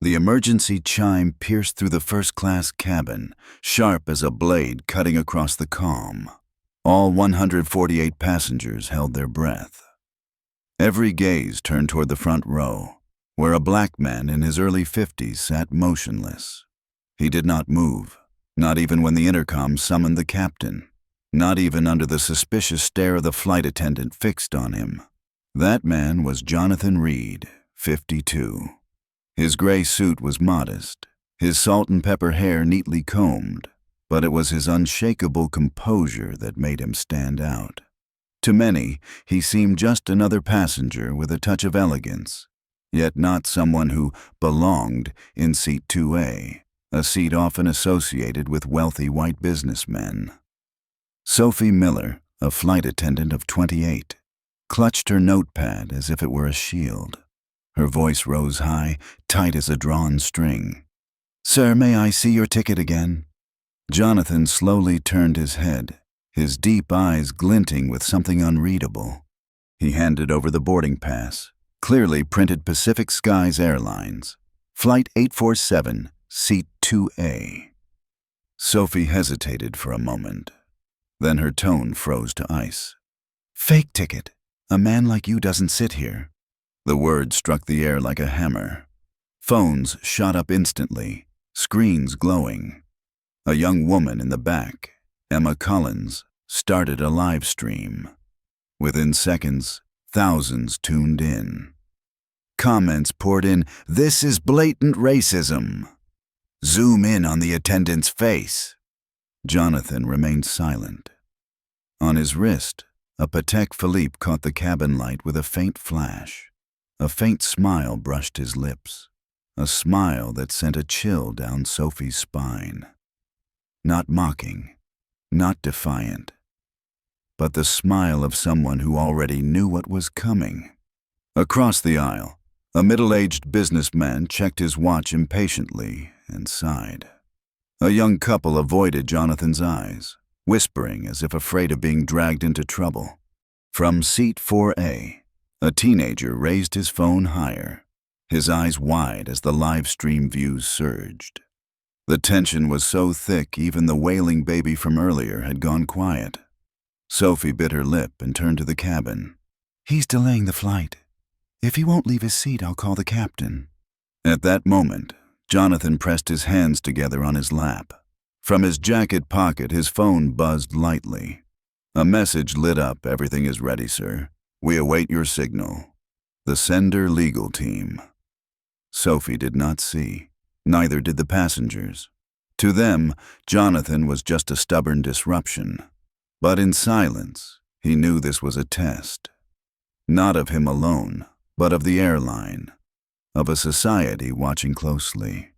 The emergency chime pierced through the first-class cabin, sharp as a blade cutting across the calm. All 148 passengers held their breath. Every gaze turned toward the front row, where a black man in his early 50s sat motionless. He did not move, not even when the intercom summoned the captain, not even under the suspicious stare of the flight attendant fixed on him. That man was Jonathan Reed, 52. His gray suit was modest, his salt and pepper hair neatly combed, but it was his unshakable composure that made him stand out. To many, he seemed just another passenger with a touch of elegance, yet not someone who belonged in seat 2A, a seat often associated with wealthy white businessmen. Sophie Miller, a flight attendant of 28, clutched her notepad as if it were a shield. Her voice rose high, tight as a drawn string. "Sir, may I see your ticket again?" Jonathan slowly turned his head, his deep eyes glinting with something unreadable. He handed over the boarding pass, clearly printed Pacific Skies Airlines, Flight 847, Seat 2A. Sophie hesitated for a moment. Then her tone froze to ice. "Fake ticket. A man like you doesn't sit here." The word struck the air like a hammer. Phones shot up instantly, screens glowing. A young woman in the back, Emma Collins, started a live stream. Within seconds, thousands tuned in. Comments poured in, "This is blatant racism." "Zoom in on the attendant's face." Jonathan remained silent. On his wrist, a Patek Philippe caught the cabin light with a faint flash. A faint smile brushed his lips, a smile that sent a chill down Sophie's spine. Not mocking, not defiant, but the smile of someone who already knew what was coming. Across the aisle, a middle-aged businessman checked his watch impatiently and sighed. A young couple avoided Jonathan's eyes, whispering as if afraid of being dragged into trouble. From seat 4A, a teenager raised his phone higher, his eyes wide as the live stream views surged. The tension was so thick even the wailing baby from earlier had gone quiet. Sophie bit her lip and turned to the cabin. "He's delaying the flight. If he won't leave his seat, I'll call the captain." At that moment, Jonathan pressed his hands together on his lap. From his jacket pocket, his phone buzzed lightly. A message lit up. "Everything is ready, sir. We await your signal. The sender legal team." Sophie did not see. Neither did the passengers. To them, Jonathan was just a stubborn disruption. But in silence, he knew this was a test. Not of him alone, but of the airline, of a society watching closely.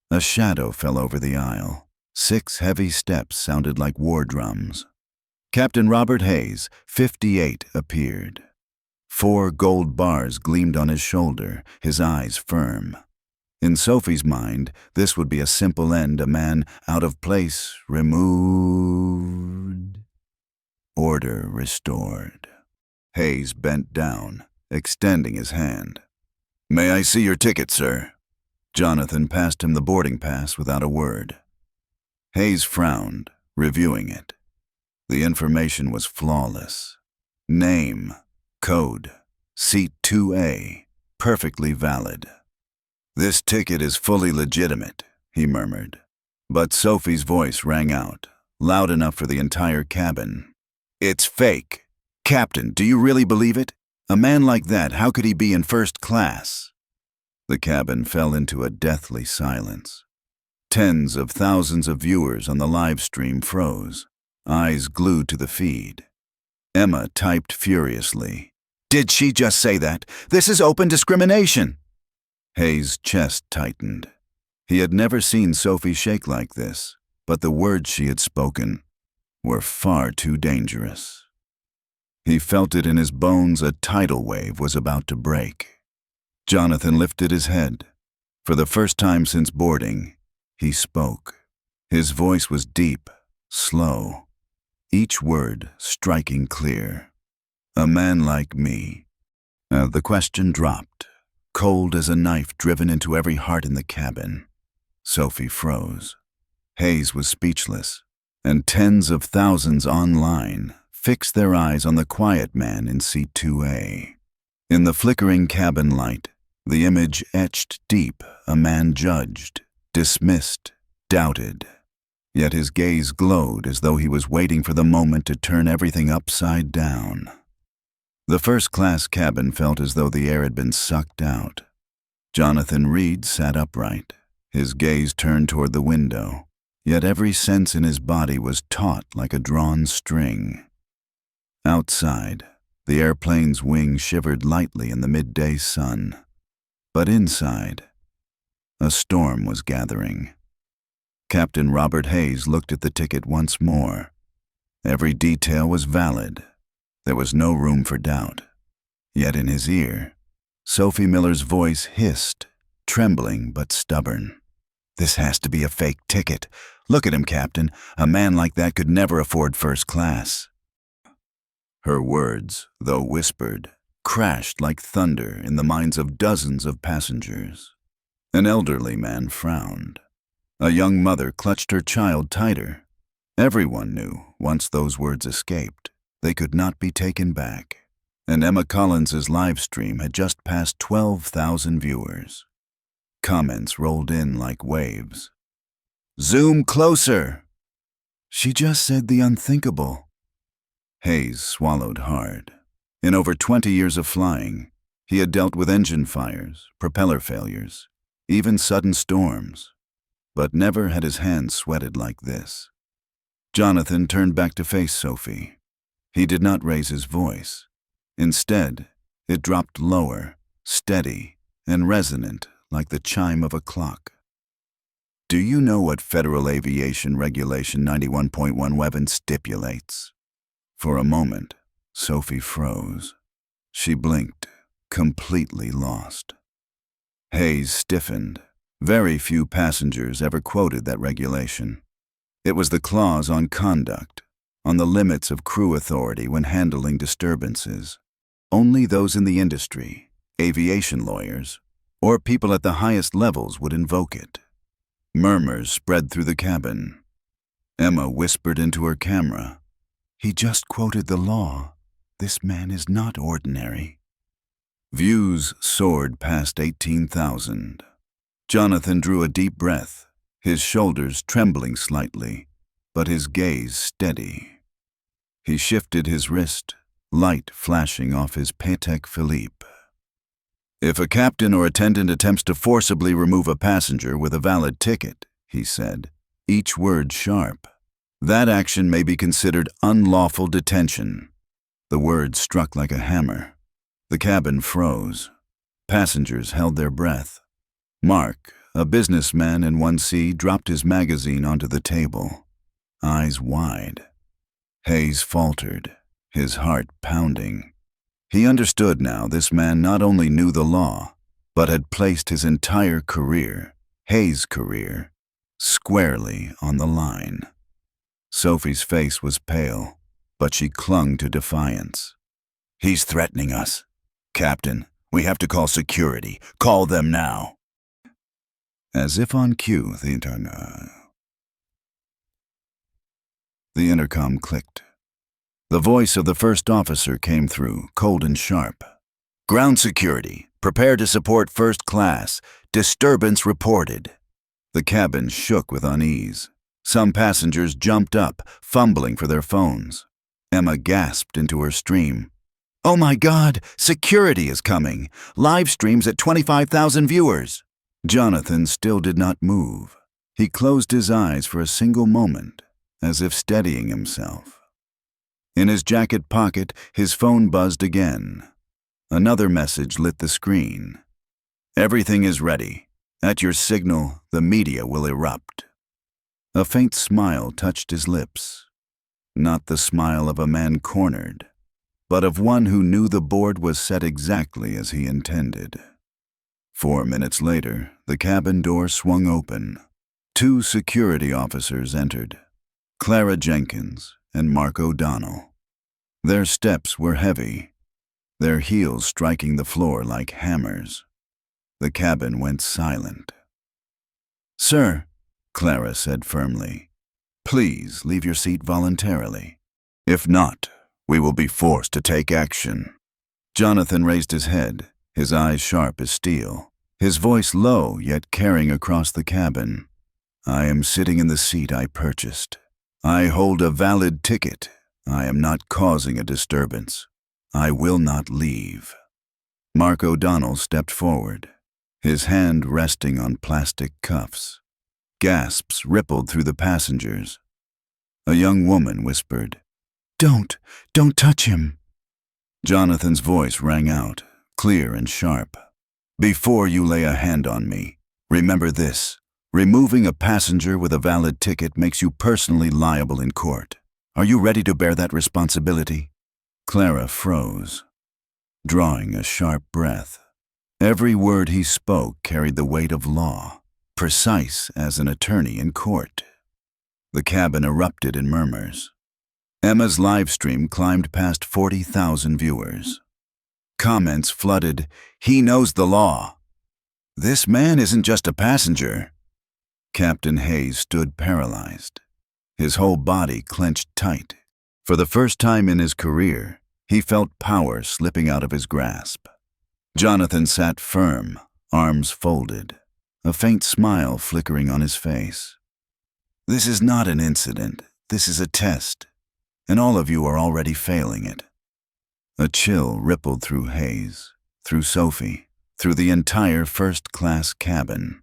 A shadow fell over the aisle. 6 heavy steps sounded like war drums. Captain Robert Hayes, 58, appeared. 4 gold bars gleamed on his shoulder, his eyes firm. In Sophie's mind, this would be a simple end, a man out of place, removed. Order restored. Hayes bent down, extending his hand. "May I see your ticket, sir?" Jonathan passed him the boarding pass without a word. Hayes frowned, reviewing it. The information was flawless. Name, code, seat 2A, perfectly valid. "This ticket is fully legitimate," he murmured. But Sophie's voice rang out, loud enough for the entire cabin. "It's fake. Captain, do you really believe it? A man like that, how could he be in first class?" The cabin fell into a deathly silence. Tens of thousands of viewers on the live stream froze, eyes glued to the feed. Emma typed furiously. "Did she just say that? This is open discrimination!" Hayes' chest tightened. He had never seen Sophie shake like this, but the words she had spoken were far too dangerous. He felt it in his bones. A tidal wave was about to break. Jonathan lifted his head. For the first time since boarding, he spoke. His voice was deep, slow, each word striking clear. "A man like me." The question dropped. cold as a knife driven into every heart in the cabin. Sophie froze. Hayes was speechless, and tens of thousands online fixed their eyes on the quiet man in seat 2A. In the flickering cabin light, the image etched deep, a man judged, dismissed, doubted. Yet his gaze glowed as though he was waiting for the moment to turn everything upside down. The first-class cabin felt as though the air had been sucked out. Jonathan Reed sat upright, his gaze turned toward the window, yet every sense in his body was taut like a drawn string. Outside, the airplane's wing shivered lightly in the midday sun. But inside, a storm was gathering. Captain Robert Hayes looked at the ticket once more. Every detail was valid. There was no room for doubt. Yet in his ear, Sophie Miller's voice hissed, trembling but stubborn. "This has to be a fake ticket. Look at him, Captain. A man like that could never afford first class." Her words, though whispered, crashed like thunder in the minds of dozens of passengers. An elderly man frowned. A young mother clutched her child tighter. Everyone knew, once those words escaped, they could not be taken back. And Emma Collins's live stream had just passed 12,000 viewers. Comments rolled in like waves. "Zoom closer!" "She just said the unthinkable." Hayes swallowed hard. In over 20 years of flying, he had dealt with engine fires, propeller failures, even sudden storms. But never had his hands sweated like this. Jonathan turned back to face Sophie. He did not raise his voice. Instead, it dropped lower, steady, and resonant like the chime of a clock. "Do you know what Federal Aviation Regulation 91.1 stipulates?" For a moment, Sophie froze. She blinked, completely lost. Hayes stiffened. Very few passengers ever quoted that regulation. It was the clause on conduct, on the limits of crew authority when handling disturbances. Only those in the industry, aviation lawyers, or people at the highest levels would invoke it. Murmurs spread through the cabin. Emma whispered into her camera, "He just quoted the law. This man is not ordinary." Views soared past 18,000. Jonathan drew a deep breath, his shoulders trembling slightly, but his gaze steady. He shifted his wrist, light flashing off his Patek Philippe. "If a captain or attendant attempts to forcibly remove a passenger with a valid ticket," he said, each word sharp, "that action may be considered unlawful detention." The words struck like a hammer. The cabin froze. Passengers held their breath. Mark, a businessman in 1C, dropped his magazine onto the table, eyes wide. Hayes faltered, his heart pounding. He understood now this man not only knew the law, but had placed his entire career, Hayes' career, squarely on the line. Sophie's face was pale, but she clung to defiance. "He's threatening us. Captain, we have to call security. Call them now." As if on cue, the intercom clicked. The voice of the first officer came through, cold and sharp. "Ground security. Prepare to support first class. Disturbance reported." The cabin shook with unease. Some passengers jumped up, fumbling for their phones. Emma gasped into her stream. "Oh my God! Security is coming! Live streams at 25,000 viewers!" Jonathan still did not move. He closed his eyes for a single moment, as if steadying himself. In his jacket pocket, his phone buzzed again. Another message lit the screen. "Everything is ready. At your signal, the media will erupt." A faint smile touched his lips. Not the smile of a man cornered, but of one who knew the board was set exactly as he intended. 4 minutes later, the cabin door swung open. 2 security officers entered, Clara Jenkins and Mark O'Donnell. Their steps were heavy, their heels striking the floor like hammers. The cabin went silent. "Sir," Clara said firmly, "please leave your seat voluntarily. If not, we will be forced to take action." Jonathan raised his head, his eyes sharp as steel, his voice low yet carrying across the cabin. "I am sitting in the seat I purchased. I hold a valid ticket. I am not causing a disturbance. I will not leave." Mark O'Donnell stepped forward, his hand resting on plastic cuffs. Gasps rippled through the passengers. A young woman whispered, Don't touch him." Jonathan's voice rang out, clear and sharp. "Before you lay a hand on me, remember this. Removing a passenger with a valid ticket makes you personally liable in court. Are you ready to bear that responsibility?" Clara froze, drawing a sharp breath. Every word he spoke carried the weight of law, precise as an attorney in court. The cabin erupted in murmurs. Emma's live stream climbed past 40,000 viewers. Comments flooded, "He knows the law." "This man isn't just a passenger." Captain Hayes stood paralyzed, his whole body clenched tight. For the first time in his career, he felt power slipping out of his grasp. Jonathan sat firm, arms folded, a faint smile flickering on his face. "This is not an incident. This is a test, and all of you are already failing it." A chill rippled through Hayes, through Sophie, through the entire first-class cabin.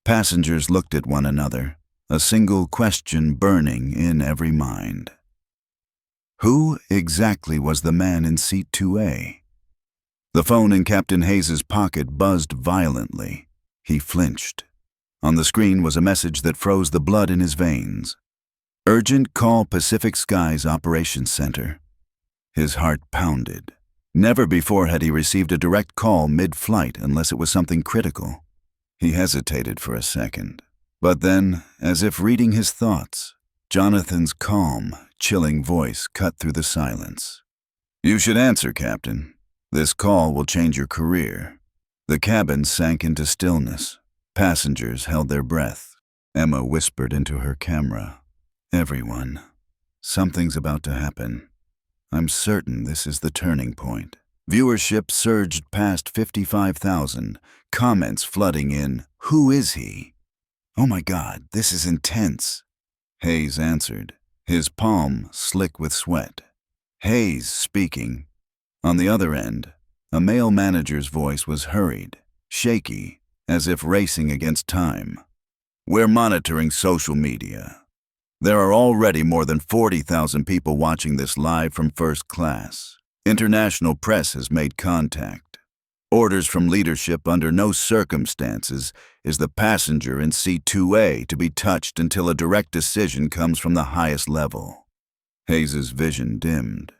Passengers looked at one another, a single question burning in every mind. Who exactly was the man in seat 2A? The phone in Captain Hayes's pocket buzzed violently. He flinched. On the screen was a message that froze the blood in his veins. "Urgent call Pacific Skies Operations Center." His heart pounded. Never before had he received a direct call mid-flight unless it was something critical. He hesitated for a second. But then, as if reading his thoughts, Jonathan's calm, chilling voice cut through the silence. "You should answer, Captain. This call will change your career." The cabin sank into stillness. Passengers held their breath. Emma whispered into her camera, "Everyone, something's about to happen. I'm certain this is the turning point." Viewership surged past 55,000, comments flooding in, "Who is he? Oh my God, this is intense." Hayes answered, his palm slick with sweat. Hayes speaking. On the other end, a male manager's voice was hurried, shaky, as if racing against time. "We're monitoring social media. There are already more than 40,000 people watching this live from first class. International press has made contact. Orders from leadership under no circumstances is the passenger in seat 2A to be touched until a direct decision comes from the highest level." Hayes's vision dimmed.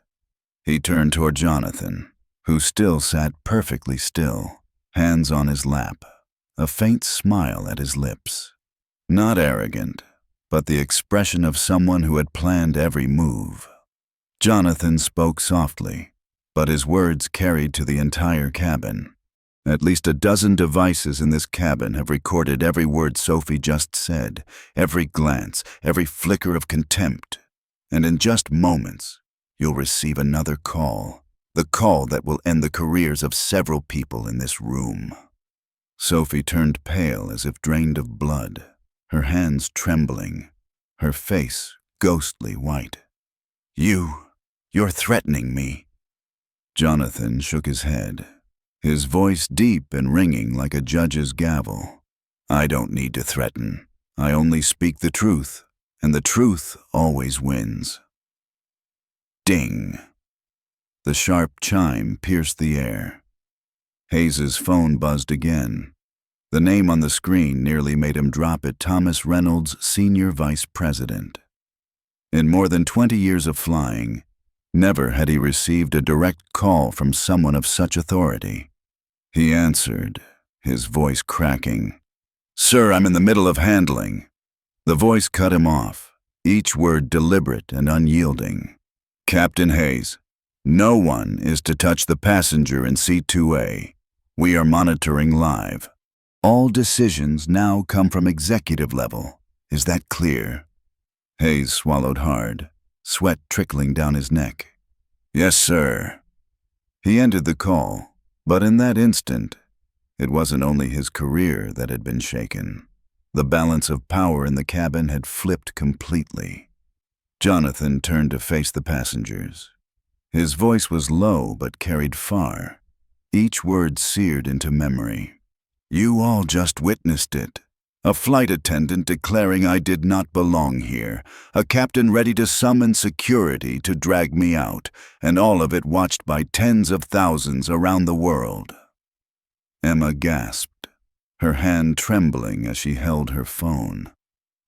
He turned toward Jonathan, who still sat perfectly still, hands on his lap, a faint smile at his lips. Not arrogant, but the expression of someone who had planned every move. Jonathan spoke softly, but his words carried to the entire cabin. At least a dozen devices in this cabin have recorded every word Sophie just said, every glance, every flicker of contempt. And in just moments, you'll receive another call, the call that will end the careers of several people in this room. Sophie turned pale as if drained of blood, her hands trembling, her face ghostly white. You're threatening me." Jonathan shook his head, his voice deep and ringing like a judge's gavel. "I don't need to threaten. I only speak the truth, and the truth always wins." Ding! The sharp chime pierced the air. Hayes's phone buzzed again. The name on the screen nearly made him drop it. Thomas Reynolds, Senior Vice President. In more than 20 years of flying, never had he received a direct call from someone of such authority. He answered, his voice cracking. "Sir, I'm in the middle of handling." The voice cut him off, each word deliberate and unyielding. "Captain Hayes, no one is to touch the passenger in seat 2A. We are monitoring live. All decisions now come from executive level. Is that clear?" Hayes swallowed hard, sweat trickling down his neck. "Yes, sir." He ended the call, but in that instant, it wasn't only his career that had been shaken. The balance of power in the cabin had flipped completely. Jonathan turned to face the passengers. His voice was low but carried far, each word seared into memory. "You all just witnessed it. A flight attendant declaring I did not belong here, a captain ready to summon security to drag me out, and all of it watched by tens of thousands around the world." Emma gasped, her hand trembling as she held her phone.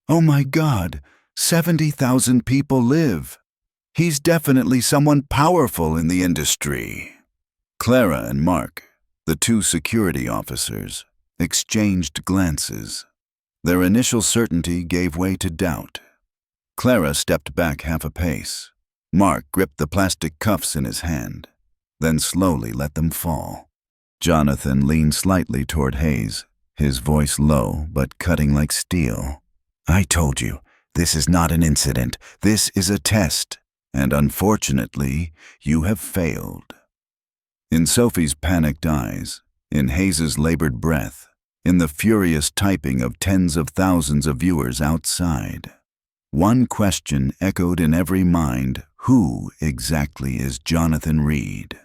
"Oh my God, 70,000 people live. He's definitely someone powerful in the industry." Clara and Mark, the two security officers, exchanged glances. Their initial certainty gave way to doubt. Clara stepped back half a pace. Mark gripped the plastic cuffs in his hand, then slowly let them fall. Jonathan leaned slightly toward Hayes, his voice low but cutting like steel. "I told you, this is not an incident. This is a test, and unfortunately, you have failed." In Sophie's panicked eyes, in Hayes's labored breath, in the furious typing of tens of thousands of viewers outside, one question echoed in every mind: who exactly is Jonathan Reed?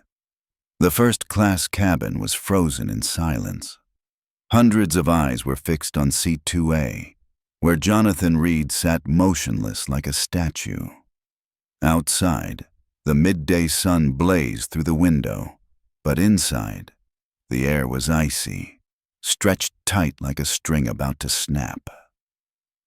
The first-class cabin was frozen in silence. Hundreds of eyes were fixed on seat 2A, where Jonathan Reed sat motionless like a statue. Outside, the midday sun blazed through the window, but inside, the air was icy, stretched tight like a string about to snap.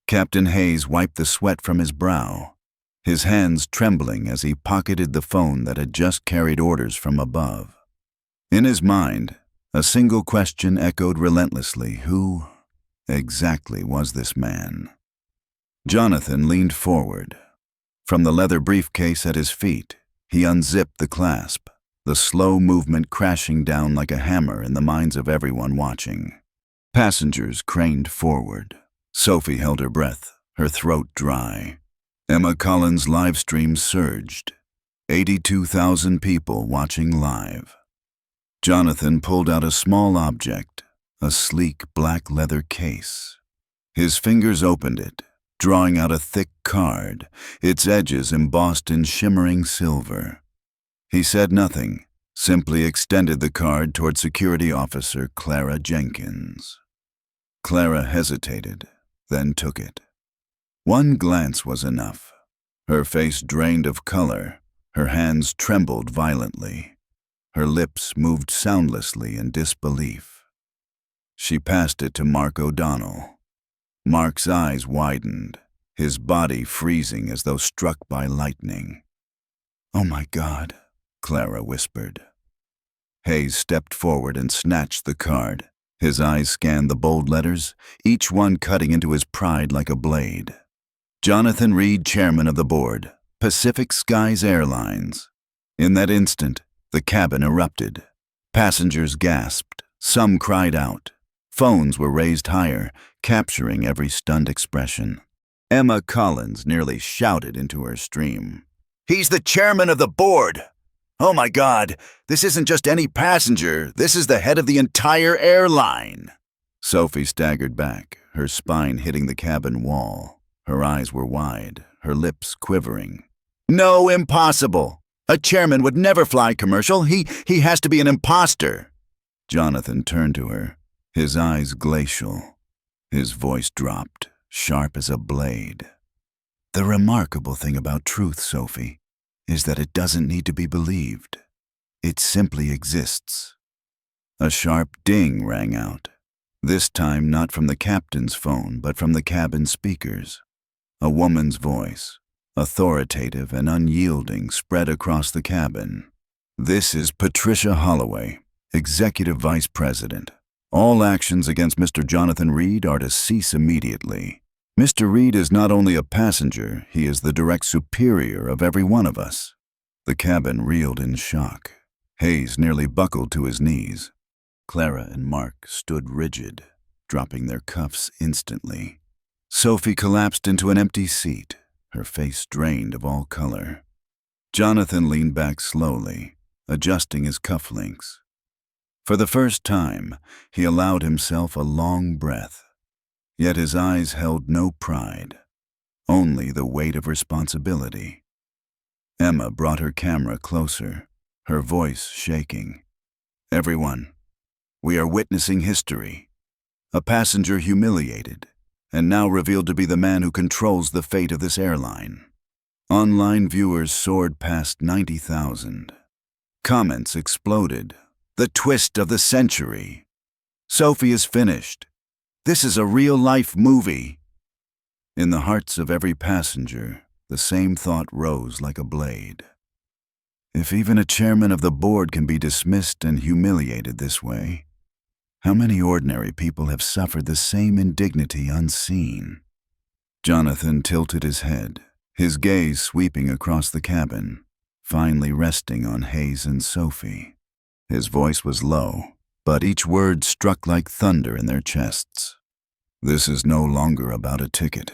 Captain Hayes wiped the sweat from his brow, his hands trembling as he pocketed the phone that had just carried orders from above. In his mind, a single question echoed relentlessly: who exactly was this man? Jonathan leaned forward. From the leather briefcase at his feet, he unzipped the clasp, the slow movement crashing down like a hammer in the minds of everyone watching. Passengers craned forward. Sophie held her breath, her throat dry. Emma Collins' live stream surged. 82,000 people watching live. Jonathan pulled out a small object, a sleek black leather case. His fingers opened it, drawing out a thick card, its edges embossed in shimmering silver. He said nothing, simply extended the card toward Security Officer Clara Jenkins. Clara hesitated, then took it. One glance was enough. Her face drained of color, her hands trembled violently. Her lips moved soundlessly in disbelief. She passed it to Mark O'Donnell. Mark's eyes widened, his body freezing as though struck by lightning. "Oh my God," Clara whispered. Hayes stepped forward and snatched the card. His eyes scanned the bold letters, each one cutting into his pride like a blade. Jonathan Reed, chairman of the board, Pacific Skies Airlines. In that instant, the cabin erupted. Passengers gasped. Some cried out. Phones were raised higher, capturing every stunned expression. Emma Collins nearly shouted into her stream. "He's the chairman of the board! Oh my God, this isn't just any passenger, this is the head of the entire airline!" Sophie staggered back, her spine hitting the cabin wall. Her eyes were wide, her lips quivering. "No, impossible! A chairman would never fly commercial. He has to be an imposter." Jonathan turned to her, his eyes glacial. His voice dropped, sharp as a blade. "The remarkable thing about truth, Sophie, is that it doesn't need to be believed. It simply exists." A sharp ding rang out, this time not from the captain's phone, but from the cabin speakers. A woman's voice, authoritative and unyielding, spread across the cabin. "This is Patricia Holloway, Executive Vice President. All actions against Mr. Jonathan Reed are to cease immediately. Mr. Reed is not only a passenger, he is the direct superior of every one of us." The cabin reeled in shock. Hayes nearly buckled to his knees. Clara and Mark stood rigid, dropping their cuffs instantly. Sophie collapsed into an empty seat, her face drained of all color. Jonathan leaned back slowly, adjusting his cufflinks. For the first time, he allowed himself a long breath. Yet his eyes held no pride, only the weight of responsibility. Emma brought her camera closer, her voice shaking. "Everyone, we are witnessing history. A passenger humiliated, and now revealed to be the man who controls the fate of this airline." Online viewers soared past 90,000. Comments exploded. "The twist of the century. Sophie is finished. This is a real-life movie." In the hearts of every passenger, the same thought rose like a blade. If even a chairman of the board can be dismissed and humiliated this way, how many ordinary people have suffered the same indignity unseen? Jonathan tilted his head, his gaze sweeping across the cabin, finally resting on Hayes and Sophie. His voice was low, but each word struck like thunder in their chests. "This is no longer about a ticket.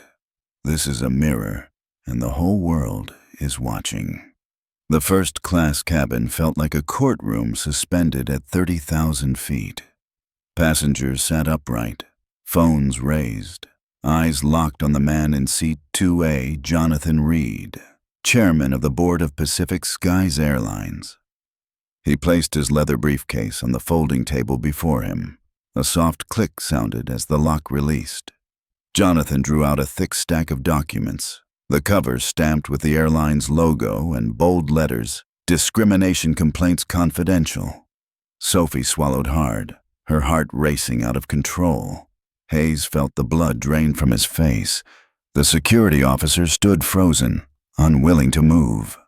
This is a mirror, and the whole world is watching." The first-class cabin felt like a courtroom suspended at 30,000 feet. Passengers sat upright, phones raised, eyes locked on the man in seat 2A, Jonathan Reed, chairman of the board of Pacific Skies Airlines. He placed his leather briefcase on the folding table before him. A soft click sounded as the lock released. Jonathan drew out a thick stack of documents, the cover stamped with the airline's logo and bold letters, "Discrimination Complaints Confidential." Sophie swallowed hard, her heart racing out of control. Hayes felt the blood drain from his face. The security officer stood frozen, unwilling to move.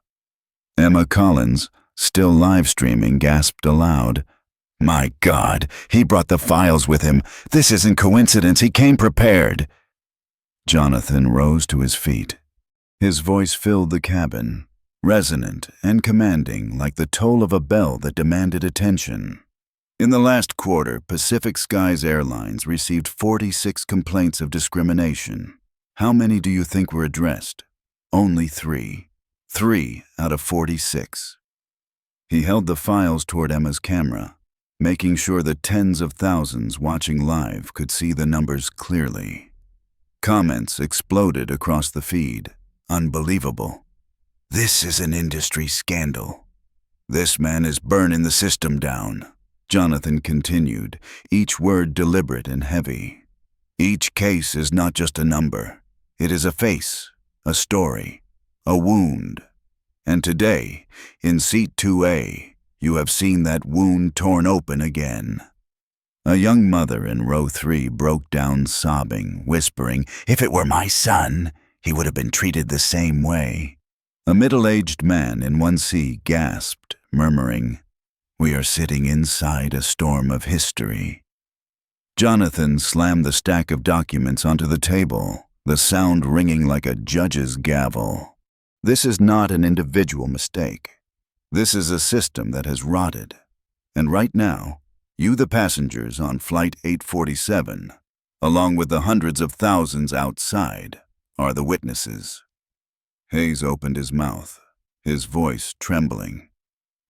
Emma Collins, still live-streaming, gasped aloud. "My God, he brought the files with him. This isn't coincidence, he came prepared." Jonathan rose to his feet. His voice filled the cabin, resonant and commanding like the toll of a bell that demanded attention. In the last quarter, Pacific Skies Airlines received 46 complaints of discrimination. How many do you think were addressed? Only 3. 3 out of 46. He held the files toward Emma's camera, making sure the tens of thousands watching live could see the numbers clearly. Comments exploded across the feed. "Unbelievable. This is an industry scandal. This man is burning the system down." Jonathan continued, each word deliberate and heavy. "Each case is not just a number. It is a face, a story, a wound. And today, in seat 2A, you have seen that wound torn open again." A young mother in row 3 broke down sobbing, whispering, "If it were my son, he would have been treated the same way." A middle-aged man in 1C gasped, murmuring, "We are sitting inside a storm of history." Jonathan slammed the stack of documents onto the table, the sound ringing like a judge's gavel. This is not an individual mistake. This is a system that has rotted. And right now, you, the passengers on Flight 847, along with the hundreds of thousands outside, are the witnesses. Hayes opened his mouth, his voice trembling.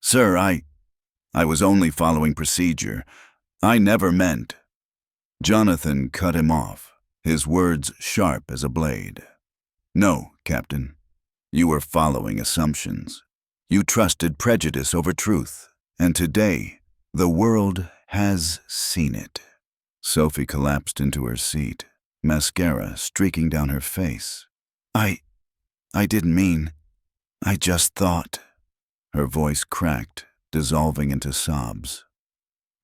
"Sir, I was only following procedure. I never meant." Jonathan cut him off, his words sharp as a blade. "No, Captain. You were following assumptions. You trusted prejudice over truth, and today, the world has seen it." Sophie collapsed into her seat, mascara streaking down her face. I didn't mean. I just thought." Her voice cracked, dissolving into sobs.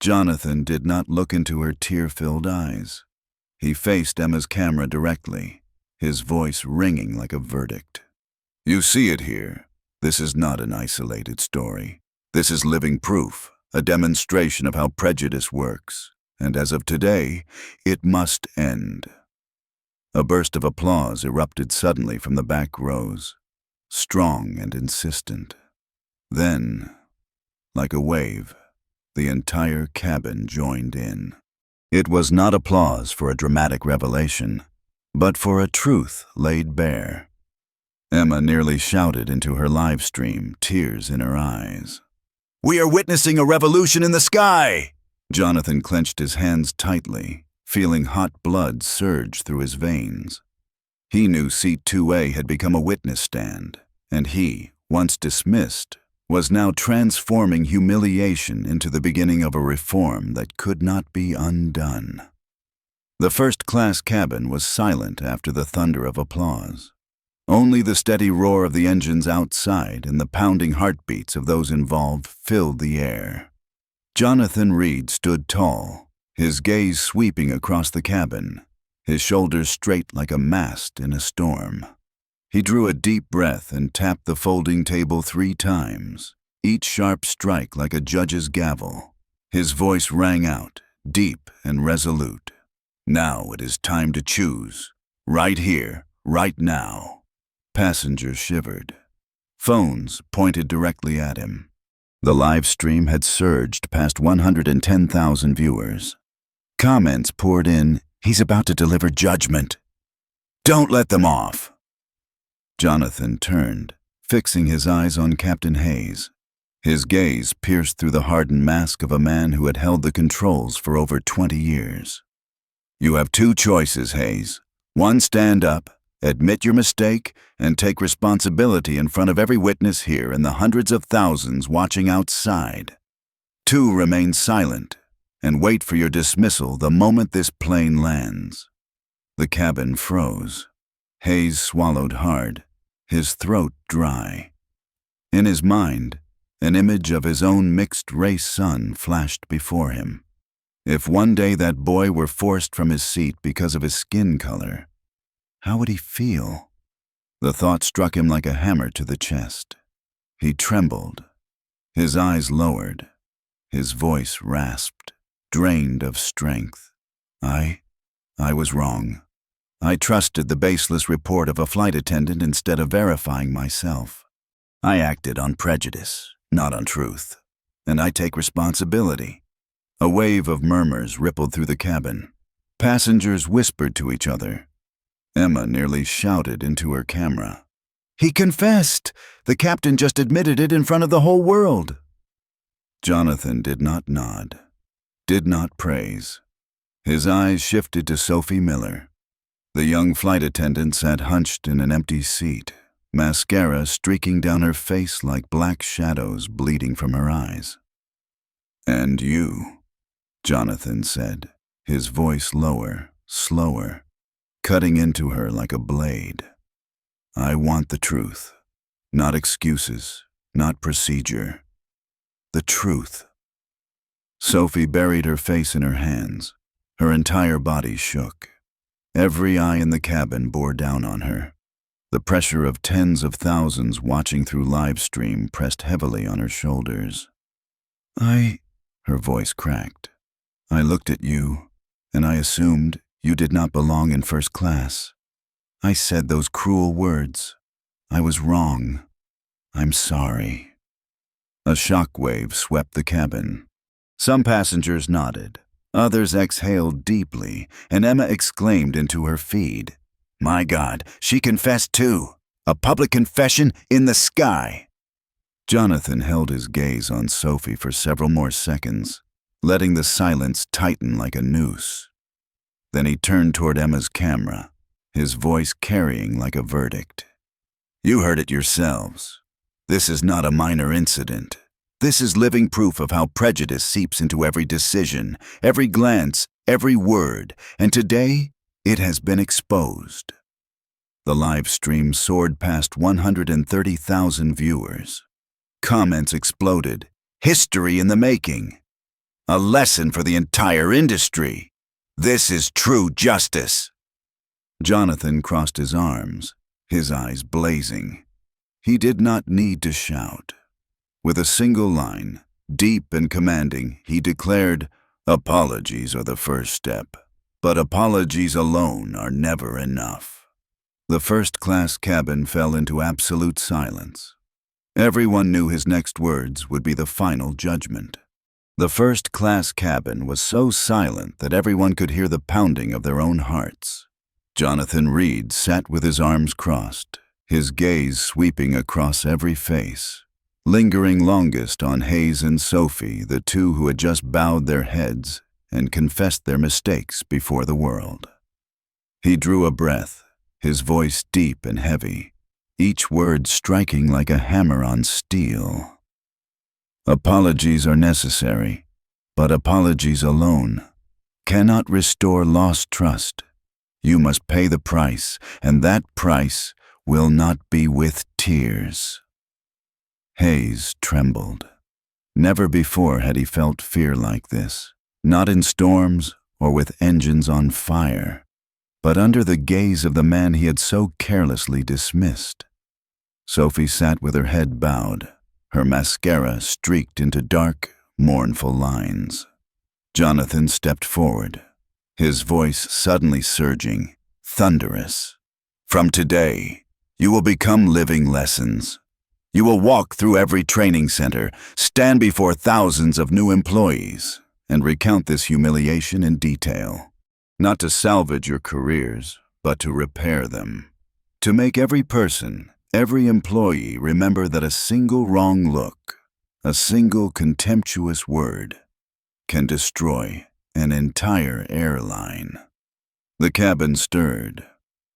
Jonathan did not look into her tear-filled eyes. He faced Emma's camera directly, his voice ringing like a verdict. "You see it here. This is not an isolated story. This is living proof, a demonstration of how prejudice works. And as of today, it must end." A burst of applause erupted suddenly from the back rows, strong and insistent. Then, like a wave, The entire cabin joined in. It was not applause for a dramatic revelation, but for a truth laid bare. Emma nearly shouted into her live stream, tears in her eyes. "We are witnessing a revolution in the sky!" Jonathan clenched his hands tightly, feeling hot blood surge through his veins. He knew Seat 2A had become a witness stand, and he, once dismissed, was now transforming humiliation into the beginning of a reform that could not be undone. The first-class cabin was silent after the thunder of applause. Only the steady roar of the engines outside and the pounding heartbeats of those involved filled the air. Jonathan Reed stood tall, his gaze sweeping across the cabin, his shoulders straight like a mast in a storm. He drew a deep breath and tapped the folding table 3 times, each sharp strike like a judge's gavel. His voice rang out, deep and resolute. "Now it is time to choose. Right here, right now." Passengers shivered. Phones pointed directly at him. The live stream had surged past 110,000 viewers. Comments poured in, "He's about to deliver judgment. Don't let them off." Jonathan turned, fixing his eyes on Captain Hayes. His gaze pierced through the hardened mask of a man who had held the controls for over 20 years. "You have 2 choices, Hayes. 1, stand up, admit your mistake, and take responsibility in front of every witness here and the hundreds of thousands watching outside. 2, remain silent and wait for your dismissal the moment this plane lands." The cabin froze. Hayes swallowed hard, his throat dry. In his mind, an image of his own mixed-race son flashed before him. If one day that boy were forced from his seat because of his skin color, how would he feel? The thought struck him like a hammer to the chest. He trembled. His eyes lowered. His voice rasped, drained of strength. I was wrong. I trusted the baseless report of a flight attendant instead of verifying myself. I acted on prejudice, not on truth, and I take responsibility. A wave of murmurs rippled through the cabin. Passengers whispered to each other. Emma nearly shouted into her camera. "He confessed! The captain just admitted it in front of the whole world!" Jonathan did not nod, did not praise. His eyes shifted to Sophie Miller. The young flight attendant sat hunched in an empty seat, mascara streaking down her face like black shadows bleeding from her eyes. "And you," Jonathan said, his voice lower, slower, cutting into her like a blade. "I want the truth, not excuses, not procedure. The truth." Sophie buried her face in her hands. Her entire body shook. Every eye in the cabin bore down on her. The pressure of tens of thousands watching through live stream pressed heavily on her shoulders. Her voice cracked. "I looked at you, and I assumed you did not belong in first class. I said those cruel words. I was wrong. I'm sorry." A shockwave swept the cabin. Some passengers nodded. Others exhaled deeply, and Emma exclaimed into her feed, "My God, she confessed too! A public confession in the sky!" Jonathan held his gaze on Sophie for several more seconds, letting the silence tighten like a noose. Then he turned toward Emma's camera, his voice carrying like a verdict. "You heard it yourselves. This is not a minor incident. This is living proof of how prejudice seeps into every decision, every glance, every word, and today it has been exposed." The live stream soared past 130,000 viewers. Comments exploded. "History in the making. A lesson for the entire industry. This is true justice." Jonathan crossed his arms, his eyes blazing. He did not need to shout. With a single line, deep and commanding, he declared, "Apologies are the first step, but apologies alone are never enough." The first-class cabin fell into absolute silence. Everyone knew his next words would be the final judgment. The first-class cabin was so silent that everyone could hear the pounding of their own hearts. Jonathan Reed sat with his arms crossed, his gaze sweeping across every face, lingering longest on Hayes and Sophie, the two who had just bowed their heads and confessed their mistakes before the world. He drew a breath, his voice deep and heavy, each word striking like a hammer on steel. Apologies are necessary, but apologies alone cannot restore lost trust. You must pay the price, and that price will not be with tears. Hayes trembled. Never before had he felt fear like this, not in storms or with engines on fire, but under the gaze of the man he had so carelessly dismissed. Sophie sat with her head bowed, her mascara streaked into dark, mournful lines. Jonathan stepped forward, his voice suddenly surging, thunderous. From today, you will become living lessons. You will walk through every training center, stand before thousands of new employees, and recount this humiliation in detail. Not to salvage your careers, but to repair them. To make every person, every employee remember that a single wrong look, a single contemptuous word, can destroy an entire airline. The cabin stirred.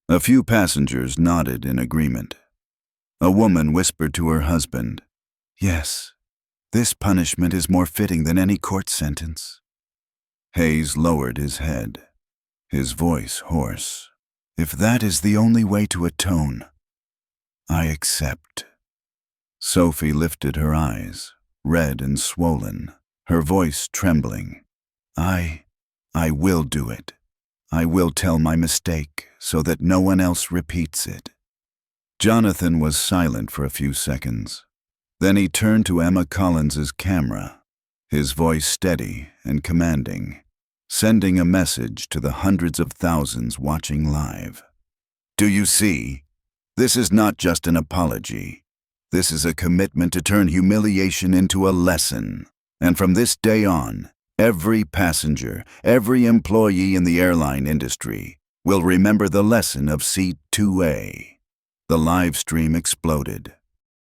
A few passengers nodded in agreement. A woman whispered to her husband, "Yes, this punishment is more fitting than any court sentence." Hayes lowered his head, his voice hoarse. "If that is the only way to atone, I accept." Sophie lifted her eyes, red and swollen, her voice trembling. I will do it. I will tell my mistake so that no one else repeats it." Jonathan was silent for a few seconds. Then he turned to Emma Collins's camera, his voice steady and commanding, sending a message to the hundreds of thousands watching live. "Do you see? This is not just an apology. This is a commitment to turn humiliation into a lesson. And from this day on, every passenger, every employee in the airline industry will remember the lesson of Seat 2A. The live stream exploded.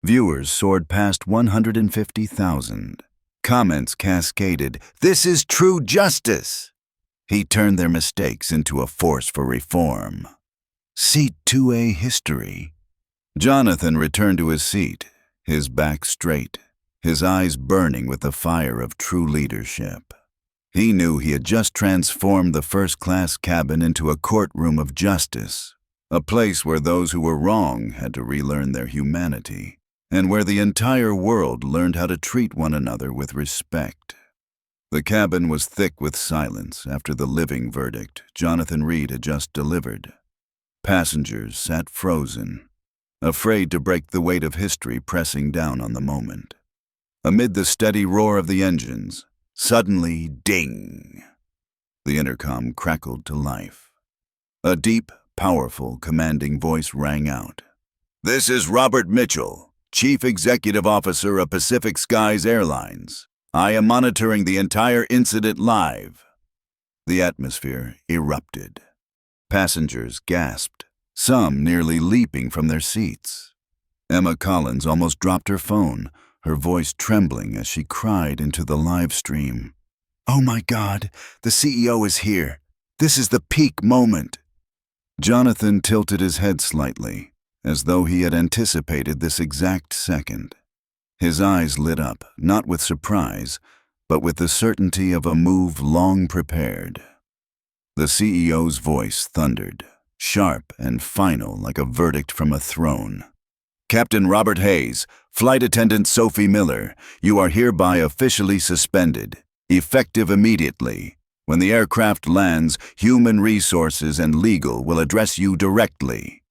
Viewers soared past 150,000. Comments cascaded, "This is true justice!" He turned their mistakes into a force for reform. Seat 2A history. Jonathan returned to his seat, his back straight, his eyes burning with the fire of true leadership. He knew he had just transformed the first-class cabin into a courtroom of justice, a place where those who were wrong had to relearn their humanity, and where the entire world learned how to treat one another with respect. The cabin was thick with silence after the living verdict Jonathan Reed had just delivered. Passengers sat frozen, afraid to break the weight of history pressing down on the moment. Amid the steady roar of the engines, suddenly, ding! The intercom crackled to life. A deep, powerful, commanding voice rang out. "This is Robert Mitchell, Chief Executive Officer of Pacific Skies Airlines. I am monitoring the entire incident live." The atmosphere erupted. Passengers gasped, some nearly leaping from their seats. Emma Collins almost dropped her phone, her voice trembling as she cried into the live stream. "Oh my God, the CEO is here. This is the peak moment." Jonathan tilted his head slightly, as though he had anticipated this exact second. His eyes lit up, not with surprise, but with the certainty of a move long prepared. The CEO's voice thundered, sharp and final like a verdict from a throne. "Captain Robert Hayes, Flight Attendant Sophie Miller, you are hereby officially suspended, effective immediately. When the aircraft lands, Human Resources and Legal will address you directly."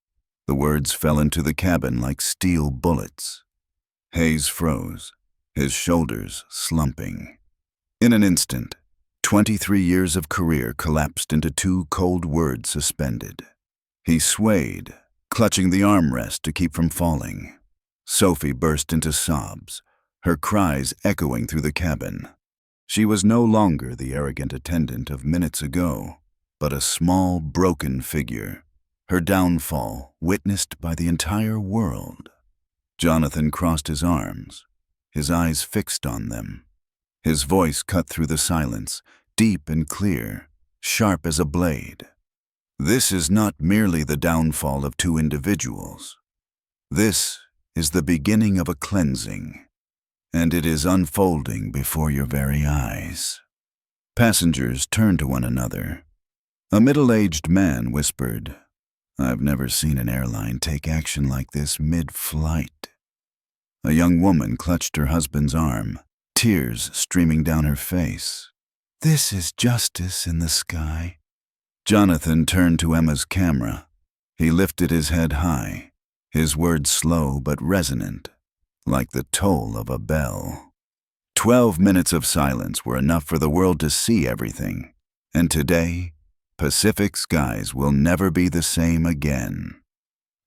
The words fell into the cabin like steel bullets. Hayes froze, his shoulders slumping. In an instant, 23 years of career collapsed into two cold words suspended. He swayed, clutching the armrest to keep from falling. Sophie burst into sobs, her cries echoing through the cabin. She was no longer the arrogant attendant of minutes ago, but a small, broken figure, her downfall witnessed by the entire world. Jonathan crossed his arms, his eyes fixed on them. His voice cut through the silence, deep and clear, sharp as a blade. This is not merely the downfall of two individuals. This is the beginning of a cleansing, and it is unfolding before your very eyes. Passengers turned to one another. A middle-aged man whispered, "I've never seen an airline take action like this mid-flight." A young woman clutched her husband's arm, tears streaming down her face. "This is justice in the sky." Jonathan turned to Emma's camera. He lifted his head high, his words slow but resonant, like the toll of a bell. 12 minutes of silence were enough for the world to see everything, and today, Pacific skies will never be the same again.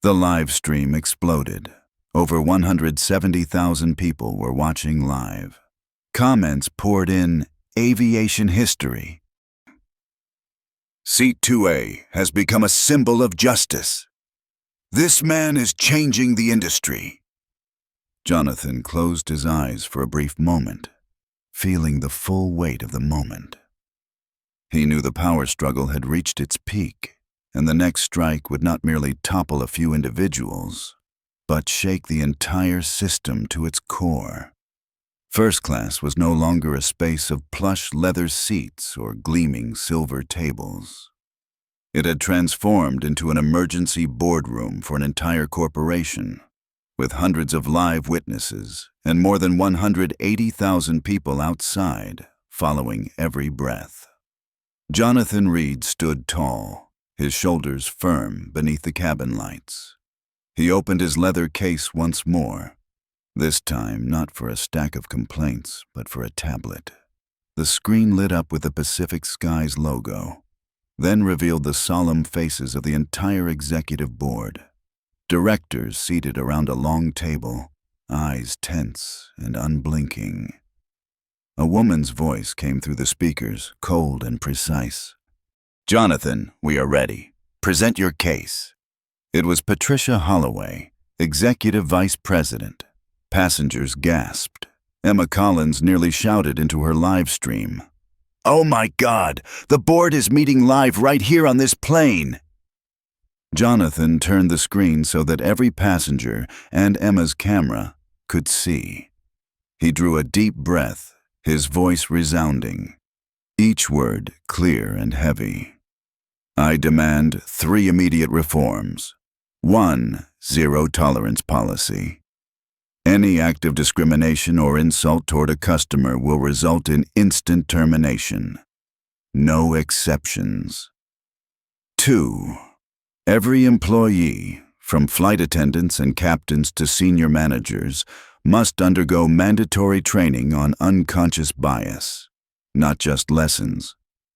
The live stream exploded. Over 170,000 people were watching live. Comments poured in, "Aviation history." "Seat 2A has become a symbol of justice. This man is changing the industry." Jonathan closed his eyes for a brief moment, feeling the full weight of the moment. He knew the power struggle had reached its peak, and the next strike would not merely topple a few individuals, but shake the entire system to its core. First class was no longer a space of plush leather seats or gleaming silver tables. It had transformed into an emergency boardroom for an entire corporation, with hundreds of live witnesses and more than 180,000 people outside following every breath. Jonathan Reed stood tall, his shoulders firm beneath the cabin lights. He opened his leather case once more, this time not for a stack of complaints, but for a tablet. The screen lit up with the Pacific Skies logo, then revealed the solemn faces of the entire executive board. Directors seated around a long table, eyes tense and unblinking. A woman's voice came through the speakers, cold and precise. "Jonathan, we are ready. Present your case." It was Patricia Holloway, Executive Vice President. Passengers gasped. Emma Collins nearly shouted into her live stream, "Oh my God, the board is meeting live right here on this plane." Jonathan turned the screen so that every passenger and Emma's camera could see. He drew a deep breath, his voice resounding, each word clear and heavy. "I demand 3 immediate reforms. 1. Zero tolerance policy. Any act of discrimination or insult toward a customer will result in instant termination. No exceptions. 2. Every employee, from flight attendants and captains to senior managers, must undergo mandatory training on unconscious bias, not just lessons,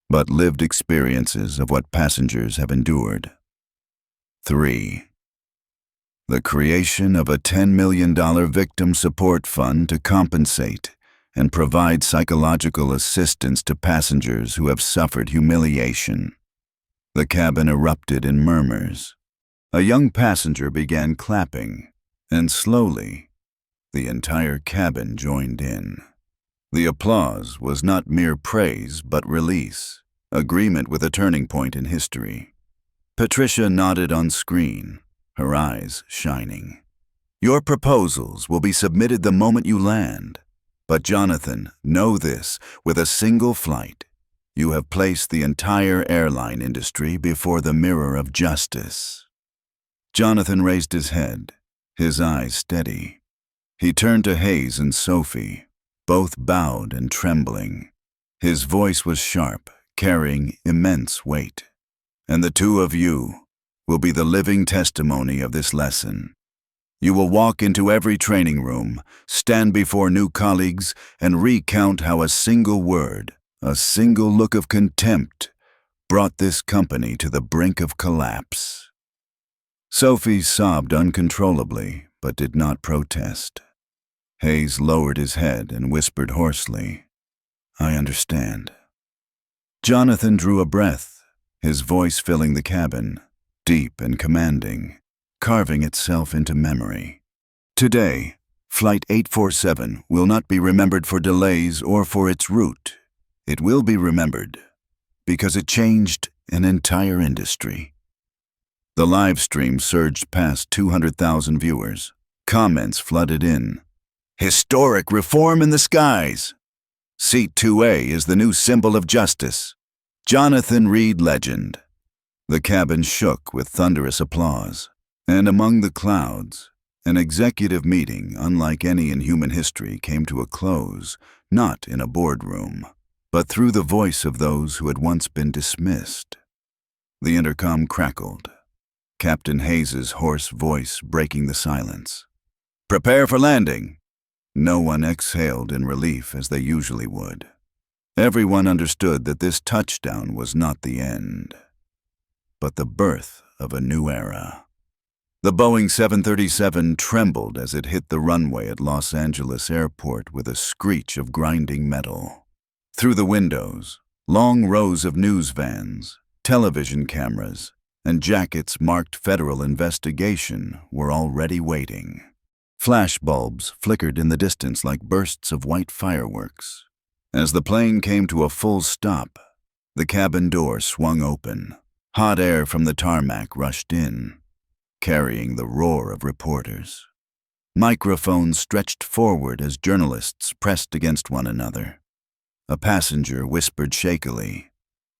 but lived experiences of what passengers have endured. 3. The creation of a $10 million victim support fund to compensate and provide psychological assistance to passengers who have suffered humiliation." The cabin erupted in murmurs. A young passenger began clapping, and slowly, the entire cabin joined in. The applause was not mere praise but release, agreement with a turning point in history. Patricia nodded on screen, her eyes shining. "Your proposals will be submitted the moment you land. But Jonathan, know this, with a single flight, you have placed the entire airline industry before the mirror of justice." Jonathan raised his head, his eyes steady. He turned to Hayes and Sophie, both bowed and trembling. His voice was sharp, carrying immense weight. "And the two of you will be the living testimony of this lesson. You will walk into every training room, stand before new colleagues, and recount how a single word, a single look of contempt, brought this company to the brink of collapse." Sophie sobbed uncontrollably, but did not protest. Hayes lowered his head and whispered hoarsely, I understand. Jonathan drew a breath, his voice filling the cabin, deep and commanding, carving itself into memory. Today, Flight 847 will not be remembered for delays or for its route. It will be remembered because it changed an entire industry. The live stream surged past 200,000 viewers. Comments flooded in. Historic reform in the skies. Seat 2A is the new symbol of justice. Jonathan Reed legend. The cabin shook with thunderous applause. And among the clouds, an executive meeting unlike any in human history came to a close, not in a boardroom, but through the voice of those who had once been dismissed. The intercom crackled, Captain Hayes's hoarse voice breaking the silence. Prepare for landing. No one exhaled in relief as they usually would. Everyone understood that this touchdown was not the end, but the birth of a new era. The Boeing 737 trembled as it hit the runway at Los Angeles Airport with a screech of grinding metal. Through the windows, long rows of news vans, television cameras, and jackets marked federal investigation were already waiting. Flash bulbs flickered in the distance like bursts of white fireworks. As the plane came to a full stop, the cabin door swung open. Hot air from the tarmac rushed in, carrying the roar of reporters. Microphones stretched forward as journalists pressed against one another. A passenger whispered shakily,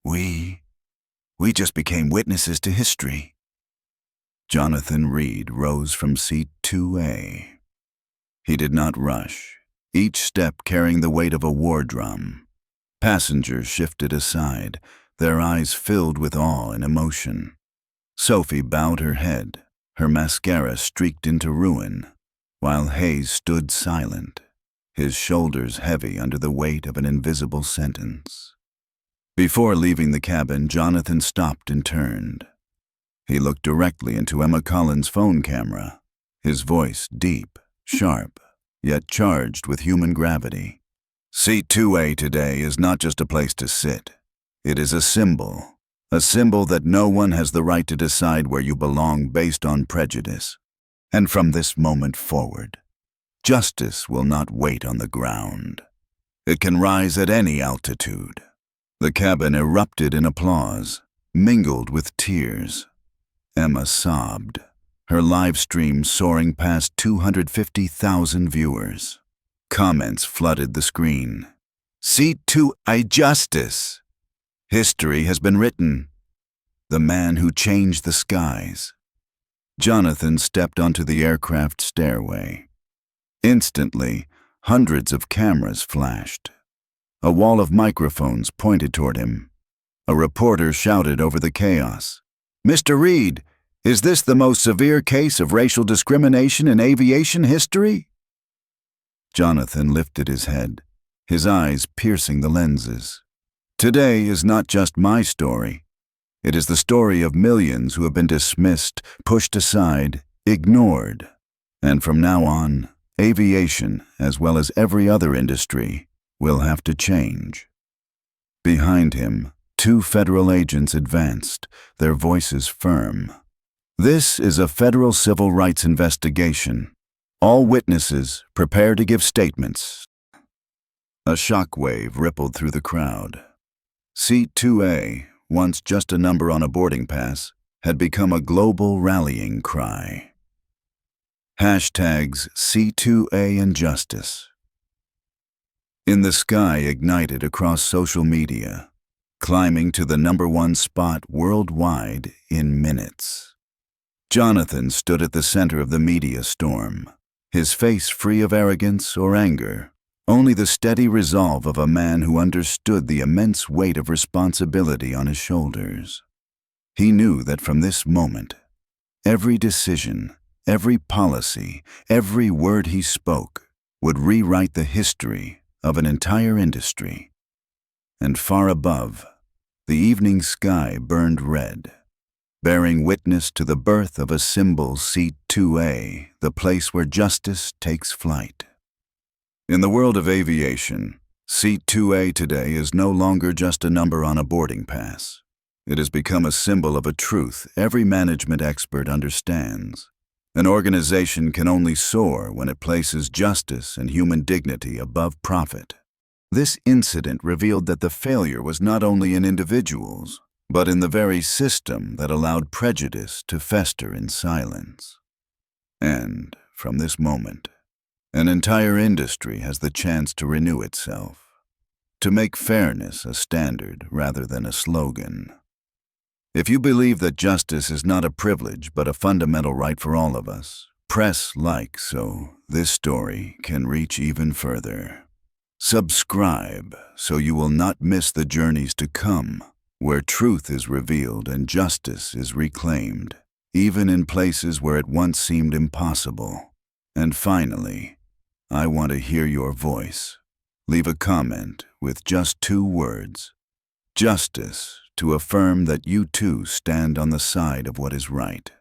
We just became witnesses to history." Jonathan Reed rose from seat 2A. He did not rush, each step carrying the weight of a war drum. Passengers shifted aside, their eyes filled with awe and emotion. Sophie bowed her head, her mascara streaked into ruin, while Hayes stood silent, his shoulders heavy under the weight of an invisible sentence. Before leaving the cabin, Jonathan stopped and turned. He looked directly into Emma Collins' phone camera, his voice deep, sharp, yet charged with human gravity. Seat 2A today is not just a place to sit. It is a symbol that no one has the right to decide where you belong based on prejudice. And from this moment forward, justice will not wait on the ground. It can rise at any altitude. The cabin erupted in applause, mingled with tears. Emma sobbed, her live stream soaring past 250,000 viewers. Comments flooded the screen. Seat 2A justice. History has been written. The man who changed the skies. Jonathan stepped onto the aircraft stairway. Instantly, hundreds of cameras flashed. A wall of microphones pointed toward him. A reporter shouted over the chaos. Mr. Reed, is this the most severe case of racial discrimination in aviation history? Jonathan lifted his head, his eyes piercing the lenses. Today is not just my story. It is the story of millions who have been dismissed, pushed aside, ignored. And from now on, aviation, as well as every other industry, will have to change. Behind him, two federal agents advanced, their voices firm. This is a federal civil rights investigation. All witnesses prepare to give statements. A shockwave rippled through the crowd. Seat 2A, once just a number on a boarding pass, had become a global rallying cry. Hashtags C2A and Justice. In the Sky ignited across social media, climbing to the #1 spot worldwide in minutes. Jonathan stood at the center of the media storm, his face free of arrogance or anger, only the steady resolve of a man who understood the immense weight of responsibility on his shoulders. He knew that from this moment, every decision, every policy, every word he spoke would rewrite the history of an entire industry. And far above, the evening sky burned red, bearing witness to the birth of a symbol, Seat 2A, the place where justice takes flight. In the world of aviation, Seat 2A today is no longer just a number on a boarding pass. It has become a symbol of a truth every management expert understands. An organization can only soar when it places justice and human dignity above profit. This incident revealed that the failure was not only in individuals, but in the very system that allowed prejudice to fester in silence. And, from this moment, an entire industry has the chance to renew itself, to make fairness a standard rather than a slogan. If you believe that justice is not a privilege but a fundamental right for all of us, press like so this story can reach even further. Subscribe so you will not miss the journeys to come, where truth is revealed and justice is reclaimed, even in places where it once seemed impossible. And finally, I want to hear your voice. Leave a comment with just 2 words. Justice, to affirm that you too stand on the side of what is right.